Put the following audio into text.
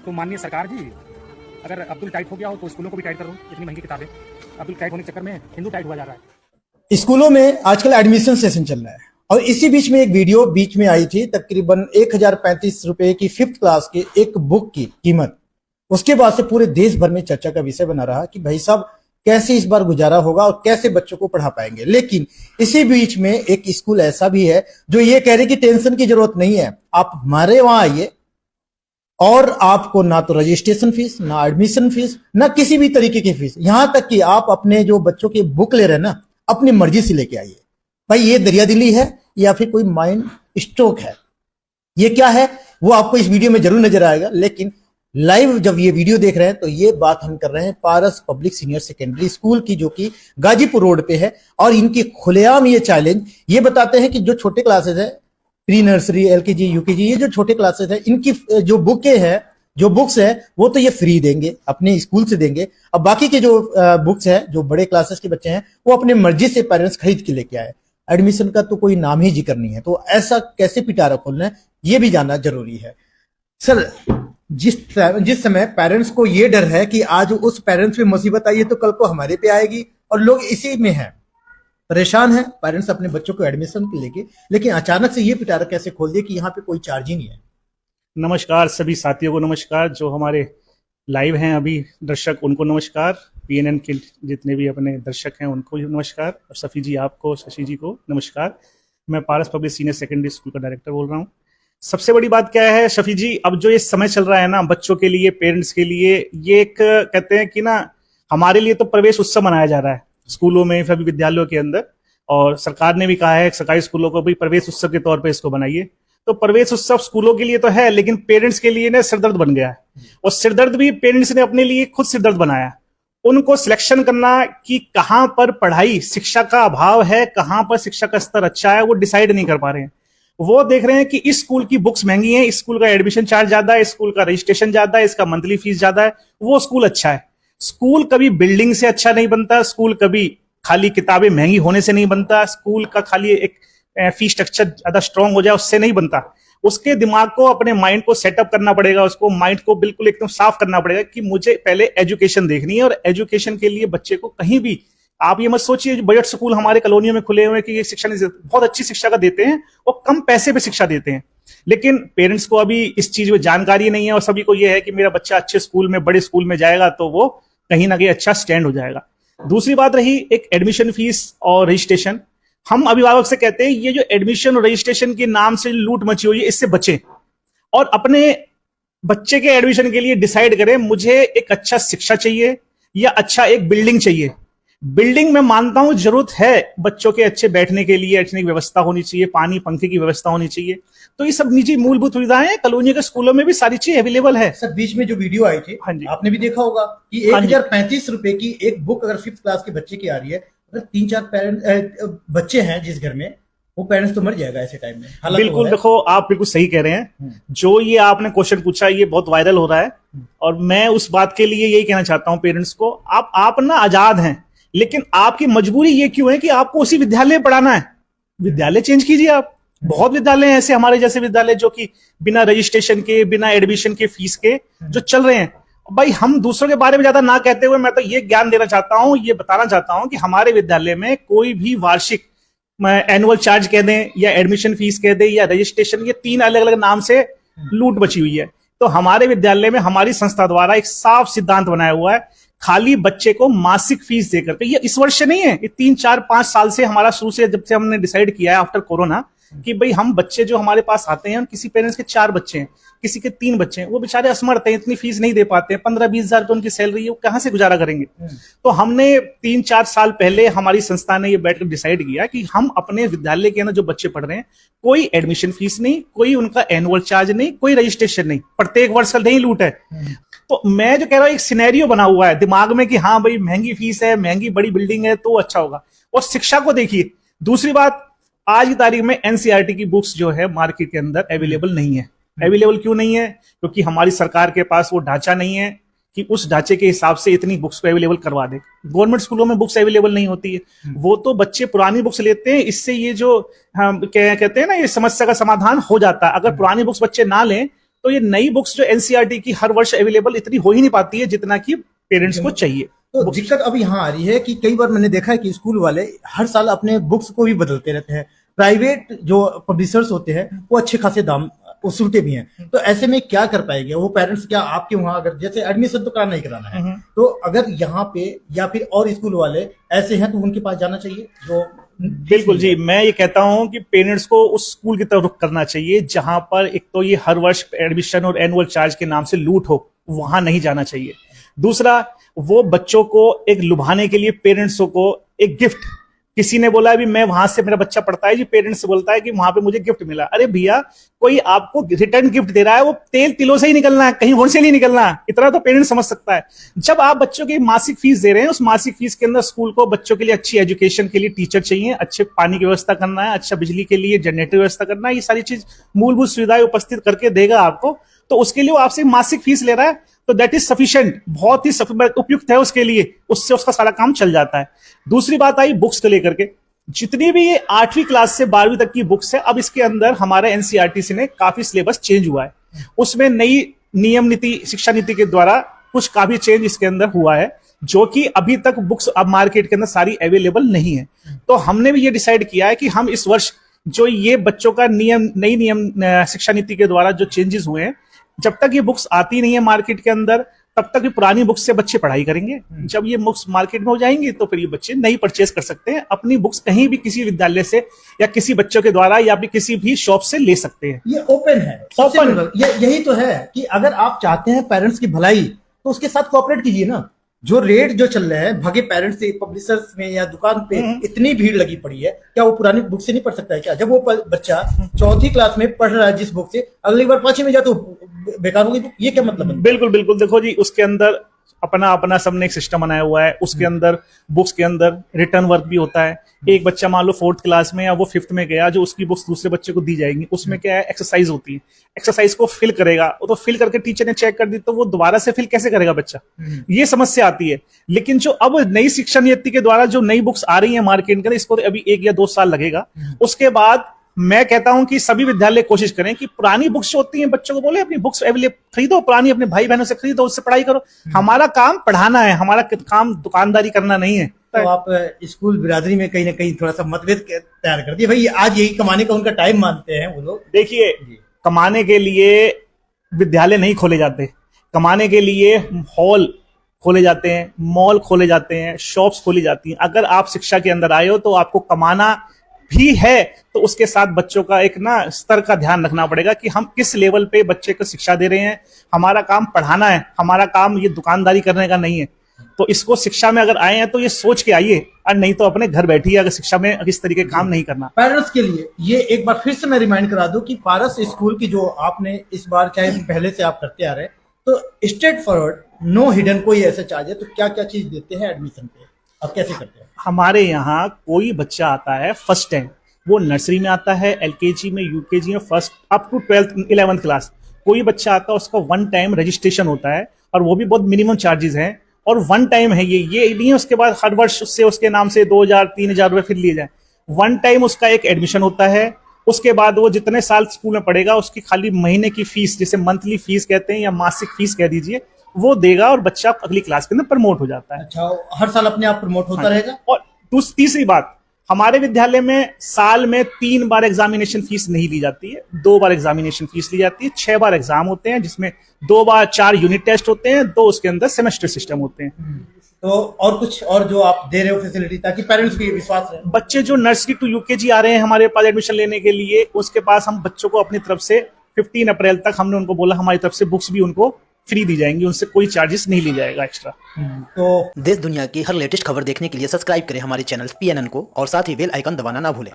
तो माननीय सरकार जी, अगर अब्दुल टाइट हो गया हो तो स्कूलों को भी टाइट करो। इतनी महंगी किताबें, अब्दुल टाइट होने के चक्कर में हिंदू टाइट हुआ जा रहा है। स्कूलों में आजकल एडमिशन सेशन चल रहा है और इसी बीच में एक वीडियो बीच में आई थी, तकरीबन 1035 रुपए की 5th क्लास के एक बुक की कीमत। उसके बाद से पूरे देश भर में चर्चा का विषय बना रहा कि भाई साहब कैसे इस बार गुजारा होगा और कैसे बच्चों को पढ़ा पाएंगे। लेकिन इसी बीच में एक स्कूल ऐसा भी है जो ये कह रहे कि टेंशन की जरूरत नहीं है, आप हमारे वहां आइए और आपको ना तो रजिस्ट्रेशन फीस, ना एडमिशन फीस, ना किसी भी तरीके की फीस, यहां तक कि आप अपने जो बच्चों की बुक ले रहे हैं ना, अपनी मर्जी से लेके आइए। भाई ये दरियादिली है या फिर कोई माइंड स्ट्रोक है, ये क्या है वो आपको इस वीडियो में जरूर नजर आएगा। लेकिन लाइव जब ये वीडियो देख रहे हैं तो ये बात हम कर रहे हैं पारस पब्लिक सीनियर सेकेंडरी स्कूल की, जो कि गाजीपुर रोड पे है। और इनकी खुलेआम ये चैलेंज ये बताते हैं कि जो छोटे क्लासेस है, प्री नर्सरी, एलकेजी, यूकेजी, ये जो छोटे क्लासेस है, इनकी जो बुकें है, जो बुक्स है, वो तो ये फ्री देंगे, अपने स्कूल से देंगे। अब बाकी के जो बुक्स है, जो बड़े क्लासेस के बच्चे हैं, वो अपने मर्जी से पेरेंट्स खरीद के लेके आए। एडमिशन का तो कोई नाम ही जिक्र नहीं है। तो ऐसा कैसे पिटारा खोलना है, ये भी जानना जरूरी है। सर, जिस समय पेरेंट्स को ये डर है कि आज उस पेरेंट्स पे मुसीबत आई है तो कल को हमारे पे आएगी, और लोग इसी में हैं, परेशान है पेरेंट्स अपने बच्चों को एडमिशन के लेके, लेकिन अचानक से ये पिटारा कैसे खोल दिया कि यहाँ पे कोई चार्ज ही नहीं है। नमस्कार सभी साथियों को, नमस्कार जो हमारे लाइव हैं अभी दर्शक, उनको नमस्कार। पीएनएन के जितने भी अपने दर्शक हैं उनको भी नमस्कार, और सफ़ी जी आपको, शशि जी को नमस्कार। मैं पारस पब्लिक सीनियर सेकेंडरी स्कूल का डायरेक्टर बोल रहा हूँ। सबसे बड़ी बात क्या है शफी जी, अब जो ये समय चल रहा है ना बच्चों के लिए, पेरेंट्स के लिए, ये एक कहते हैं कि ना हमारे लिए तो प्रवेश उत्सव मनाया जा रहा है स्कूलों में, सभी विद्यालयों के अंदर। और सरकार ने भी कहा है सरकारी स्कूलों को भी प्रवेश उत्सव के तौर पे इसको बनाइए। तो प्रवेश उत्सव स्कूलों के लिए तो है, लेकिन पेरेंट्स के लिए ना सिरदर्द बन गया है। और सिरदर्द भी पेरेंट्स ने अपने लिए खुद सिरदर्द बनाया। उनको सिलेक्शन करना कि कहाँ पर पढ़ाई, शिक्षा का अभाव है, कहाँ पर शिक्षा का स्तर अच्छा है, वो डिसाइड नहीं कर पा रहे हैं। वो देख रहे हैं कि इस स्कूल की बुक्स महंगी हैं, इस स्कूल का एडमिशन चार्ज ज्यादा है, इस स्कूल का रजिस्ट्रेशन ज्यादा है, इसका मंथली फीस ज्यादा है, वो स्कूल अच्छा है। स्कूल कभी बिल्डिंग से अच्छा नहीं बनता, स्कूल कभी खाली किताबें महंगी होने से नहीं बनता, स्कूल का खाली एक फीस स्ट्रक्चर ज्यादा स्ट्रांग हो जाए उससे नहीं बनता। उसके दिमाग को, अपने माइंड को सेटअप करना पड़ेगा, उसको माइंड को बिल्कुल एकदम साफ करना पड़ेगा कि मुझे पहले एजुकेशन देखनी है। और एजुकेशन के लिए बच्चे को कहीं भी, आप ये मत सोचिए बजट स्कूल हमारे कॉलोनियों में खुले हुए हैं कि ये शिक्षा नहीं, बहुत अच्छी शिक्षा का देते हैं और कम पैसे पे शिक्षा देते हैं। लेकिन पेरेंट्स को अभी इस चीज में जानकारी नहीं है, और सभी को यह है कि मेरा बच्चा अच्छे स्कूल में, बड़े स्कूल में जाएगा तो वो कहीं ना कहीं अच्छा स्टैंड हो जाएगा। दूसरी बात रही एक एडमिशन फीस और रजिस्ट्रेशन। हम अभिभावक से कहते हैं ये जो एडमिशन और रजिस्ट्रेशन के नाम से लूट मची हुई है, इससे बचें और अपने बच्चे के एडमिशन के लिए डिसाइड करें मुझे एक अच्छा शिक्षा चाहिए या अच्छा एक बिल्डिंग चाहिए। बिल्डिंग में मानता हूं जरूरत है, बच्चों के अच्छे बैठने के लिए अच्छी व्यवस्था होनी चाहिए, पानी पंखे की व्यवस्था होनी चाहिए। तो ये सब निजी मूलभूत सुविधाएं कॉलोनी के स्कूलों में भी सारी चीज अवेलेबल है। सर, बीच में जो वीडियो आई थी, हाँ जी, आपने भी देखा होगा कि 1035 रुपए की एक बुक अगर 5th क्लास के बच्चे की आ रही है, अगर 3-4 पेरेंट बच्चे हैं जिस घर में, वो पेरेंट्स तो मर जाएगा ऐसे टाइम में। बिल्कुल, देखो आप बिल्कुल सही कह रहे हैं। जो ये आपने क्वेश्चन पूछा ये बहुत वायरल हो रहा है, और मैं उस बात के लिए यही कहना चाहता हूं पेरेंट्स को, आप ना आजाद हैं, लेकिन आपकी मजबूरी ये क्यों है कि आपको उसी विद्यालय में पढ़ाना है? विद्यालय चेंज कीजिए आप। बहुत विद्यालय हैं ऐसे, हमारे जैसे विद्यालय जो कि बिना रजिस्ट्रेशन के, बिना एडमिशन के फीस के जो चल रहे हैं। भाई हम दूसरों के बारे में ज्यादा ना कहते हुए मैं तो ये ज्ञान देना चाहता हूं, ये बताना चाहता हूं कि हमारे विद्यालय में कोई भी वार्षिक एनुअल चार्ज कह दें या एडमिशन फीस कह दें या रजिस्ट्रेशन, ये 3 अलग अलग नाम से लूट मची हुई है। तो हमारे विद्यालय में हमारी संस्था द्वारा एक साफ सिद्धांत बनाया हुआ है, खाली बच्चे को मासिक फीस देकर के। ये इस वर्ष से नहीं है, ये 3-4-5 साल से हमारा शुरू से, जब से हमने डिसाइड किया है आफ्टर कोरोना कि भाई हम बच्चे जो हमारे पास आते हैं, किसी पेरेंट्स के 4 बच्चे हैं, किसी के 3 बच्चे हैं, वो बेचारे असमर्थ हैं, इतनी फीस नहीं दे पाते हैं, 15-20 हजार तो उनकी सैलरी है, वो कहां से गुजारा करेंगे। तो हमने 3-4 साल पहले हमारी संस्था ने ये बैठकर डिसाइड किया कि हम अपने विद्यालय के अंदर जो बच्चे पढ़ रहे हैं, कोई एडमिशन फीस नहीं, कोई उनका एनुअल चार्ज नहीं, कोई रजिस्ट्रेशन नहीं, प्रत्येक वर्ष का नहीं लूट है। तो मैं जो कह रहा हूं एक सिनेरियो बना हुआ है दिमाग में कि हाँ भाई महंगी फीस है, महंगी बड़ी बिल्डिंग है तो अच्छा होगा, और शिक्षा को देखिए। दूसरी बात, आज की तारीख में एनसीईआरटी की बुक्स जो है मार्केट के अंदर अवेलेबल नहीं है। अवेलेबल क्यों नहीं है? क्योंकि हमारी सरकार के पास वो ढांचा नहीं है कि उस ढांचे के हिसाब से इतनी बुक्स को अवेलेबल करवा दे। गवर्नमेंट स्कूलों में बुक्स अवेलेबल नहीं होती है, वो तो बच्चे पुरानी बुक्स लेते हैं। इससे ये जो हम कहते हैं ना, ये समस्या का समाधान हो जाता है। अगर पुरानी बुक्स बच्चे ना लें तो ये नई बुक्स जो एनसीईआरटी की हर वर्ष अवेलेबल इतनी हो ही नहीं पाती है जितना कि पेरेंट्स को चाहिए। तो दिक्कत अभी यहाँ आ रही है कि कई बार मैंने देखा है कि स्कूल वाले हर साल अपने बुक्स को भी बदलते रहते हैं। प्राइवेट जो पब्लिशर्स होते हैं वो अच्छे खासे दाम वसूलते भी हैं, तो ऐसे में क्या कर पाएंगे वो पेरेंट्स? क्या आपके वहाँ अगर जैसे एडमिशन तो कराना ही कराना है, तो अगर यहाँ पे या फिर और स्कूल वाले ऐसे हैं तो उनके पास जाना चाहिए जो बिल्कुल जी, मैं ये कहता हूं कि पेरेंट्स को उस स्कूल की तरफ रुख करना चाहिए जहां पर एक तो ये हर वर्ष एडमिशन और एनुअल चार्ज के नाम से लूट हो, वहां नहीं जाना चाहिए। दूसरा, वो बच्चों को एक लुभाने के लिए पेरेंट्सों को एक गिफ्ट, किसी ने बोला अभी मैं वहां से मेरा बच्चा पढ़ता है जी, पेरेंट्स से बोलता है कि वहां पे मुझे गिफ्ट मिला। अरे भैया, कोई आपको रिटर्न गिफ्ट दे रहा है, वो तेल तिलों से ही निकलना है, कहीं और से नहीं निकलना है, इतना तो पेरेंट्स समझ सकता है। जब आप बच्चों की मासिक फीस दे रहे हैं, उस मासिक फीस के अंदर स्कूल को बच्चों के लिए अच्छी एजुकेशन के लिए टीचर चाहिए, अच्छे पानी की व्यवस्था करना है, अच्छा बिजली के लिए जनरेटर व्यवस्था करना है, ये सारी चीज मूलभूत सुविधाएं उपस्थित करके देगा आपको, तो उसके लिए वो आपसे मासिक फीस ले रहा है, तो दैट इज सफिशिएंट, बहुत ही उपयुक्त है उसके लिए, उससे उसका सारा काम चल जाता है। दूसरी बात आई बुक्स को लेकर के, जितनी भी ये 8वीं क्लास से 12वीं तक की बुक्स है, अब इसके अंदर हमारे एनसीईआरटी से ने काफी सिलेबस चेंज हुआ है, उसमें नई नियम नीति, शिक्षा नीति के द्वारा कुछ काफी चेंज इसके अंदर हुआ है, जो कि अभी तक बुक्स अब मार्केट के अंदर सारी अवेलेबल नहीं है। तो हमने भी ये डिसाइड किया है कि हम इस वर्ष जो ये बच्चों का नई नियम शिक्षा नीति के द्वारा जो चेंजेस हुए हैं, जब तक ये बुक्स आती नहीं है मार्केट के अंदर, तब तक भी पुरानी बुक्स से बच्चे पढ़ाई करेंगे। जब ये बुक्स मार्केट में हो जाएंगी तो फिर ये बच्चे नई परचेज कर सकते हैं, अपनी बुक्स कहीं भी किसी विद्यालय से या किसी बच्चों के द्वारा या फिर किसी भी शॉप से ले सकते हैं। ये ओपन है, ओपन यही तो है कि अगर आप चाहते हैं पेरेंट्स की भलाई तो उसके साथ कोऑपरेट कीजिए ना। जो रेट जो चल रहे हैं भगे पेरेंट्स से, पब्लिशर्स में या दुकान पे इतनी भीड़ लगी पड़ी है, क्या वो पुरानी बुक से नहीं पढ़ सकता है क्या? जब वो बच्चा 4वीं क्लास में पढ़ रहा है जिस बुक से, अगली बार 5वीं में जा तो बेकार होगी, ये क्या मतलब है? बिल्कुल बिल्कुल, देखो जी, उसके अंदर अपना अपना सबने एक सिस्टम बनाया हुआ है, उसके अंदर बुक्स के अंदर रिटर्न वर्क भी होता है। एक बच्चा मान लो 4th क्लास में या वो 5th में गया, जो उसकी बुक्स दूसरे बच्चे को दी जाएंगी, उसमें क्या है, एक्सरसाइज होती है, एक्सरसाइज को फिल करेगा, वो तो फिल करके टीचर ने चेक कर दी, तो वो दोबारा से फिल कैसे करेगा बच्चा, ये समस्या आती है। लेकिन जो अब नई शिक्षा नीति के द्वारा जो नई बुक्स आ रही है मार्केट के अंदर, इसको अभी 1 या 2 साल लगेगा, उसके बाद मैं कहता हूं कि सभी विद्यालय कोशिश करें कि पुरानी बुक्स होती हैं, बच्चों को बोले अपनी बुक्स अवेलेबल खरीदो, पुरानी अपने भाई बहनों से खरीदो, उससे पढ़ाई करो। हमारा काम पढ़ाना है, हमारा काम दुकानदारी करना नहीं है। तो आप स्कूल बिरादरी में कहीं ना कहीं थोड़ा सा मतभेद तैयार कर दिए भाई, आज यही कमाने का उनका टाइम मानते हैं वो लोग। देखिए, कमाने के लिए विद्यालय नहीं खोले जाते, कमाने के लिए हॉल खोले जाते हैं, मॉल खोले जाते हैं, शॉप्स खोली जाती हैं। अगर आप शिक्षा के अंदर आए हो तो आपको कमाना भी है, तो उसके साथ बच्चों का एक ना स्तर का ध्यान रखना पड़ेगा कि हम किस लेवल पे बच्चे को शिक्षा दे रहे हैं। हमारा काम पढ़ाना है, हमारा काम ये दुकानदारी करने का नहीं है। तो इसको शिक्षा में अगर आए हैं तो ये सोच के आइए, और नहीं तो अपने घर बैठिए अगर शिक्षा में इस तरीके काम नहीं करना। पेरेंट्स के लिए ये एक बार फिर से मैं रिमाइंड करा दूं कि पारस स्कूल की जो आपने इस बार, चाहे पहले से आप करते आ रहे हैं, तो स्ट्रेट फॉरवर्ड, नो हिडन, कोई ऐसा चार्ज है तो क्या क्या चीज देते हैं एडमिशन पे, आप कैसे करते हैं? हमारे यहाँ कोई बच्चा आता है फर्स्ट टाइम, वो नर्सरी में आता है, एलकेजी में, यूकेजी में, first up to 12th 11th class, कोई बच्चा आता है, उसका 1 टाइम रजिस्ट्रेशन होता है, और वो भी बहुत मिनिमम चार्जेस हैं, और 1 टाइम है ये नहीं है उसके बाद हर वर्ष उससे उसके नाम से 2,000-3,000 रुपए फिर लिए जाए। 1 टाइम उसका एक एडमिशन होता है, उसके बाद वो जितने साल स्कूल में पढ़ेगा उसकी खाली महीने की फीस, जिसे मंथली फीस कहते हैं या मासिक फीस कह दीजिए, वो देगा और बच्चा अगली क्लास के अंदर प्रमोट हो जाता है। अच्छा, हर साल अपने आप प्रमोट होता रहेगा। और तीसरी बात, हमारे विद्यालय में साल में 3 बार एग्जामिनेशन फीस नहीं ली जाती है, 2 बार एग्जामिनेशन फीस ली जाती है। 6 बार एग्जाम होते हैं, जिसमें 2 बार 4 यूनिट टेस्ट होते हैं, 2 उसके अंदर सेमेस्टर सिस्टम होते हैं। तो और कुछ और जो आप दे रहे हो फैसिलिटी, ताकि पेरेंट्स को ये विश्वास रहे। बच्चे जो नर्सरी टू यूकेजी आ रहे हैं हमारे पास एडमिशन लेने के लिए, उसके पास हम बच्चों को अपनी तरफ से 15 अप्रैल तक हमने उनको बोला हमारी तरफ से बुक्स भी उनको फ्री दी जाएंगी, उनसे कोई चार्जेस नहीं ली जाएगा एक्स्ट्रा। तो देश दुनिया की हर लेटेस्ट खबर देखने के लिए सब्सक्राइब करें हमारे चैनल PNN को, और साथ ही बेल आइकन दबाना ना भूलें।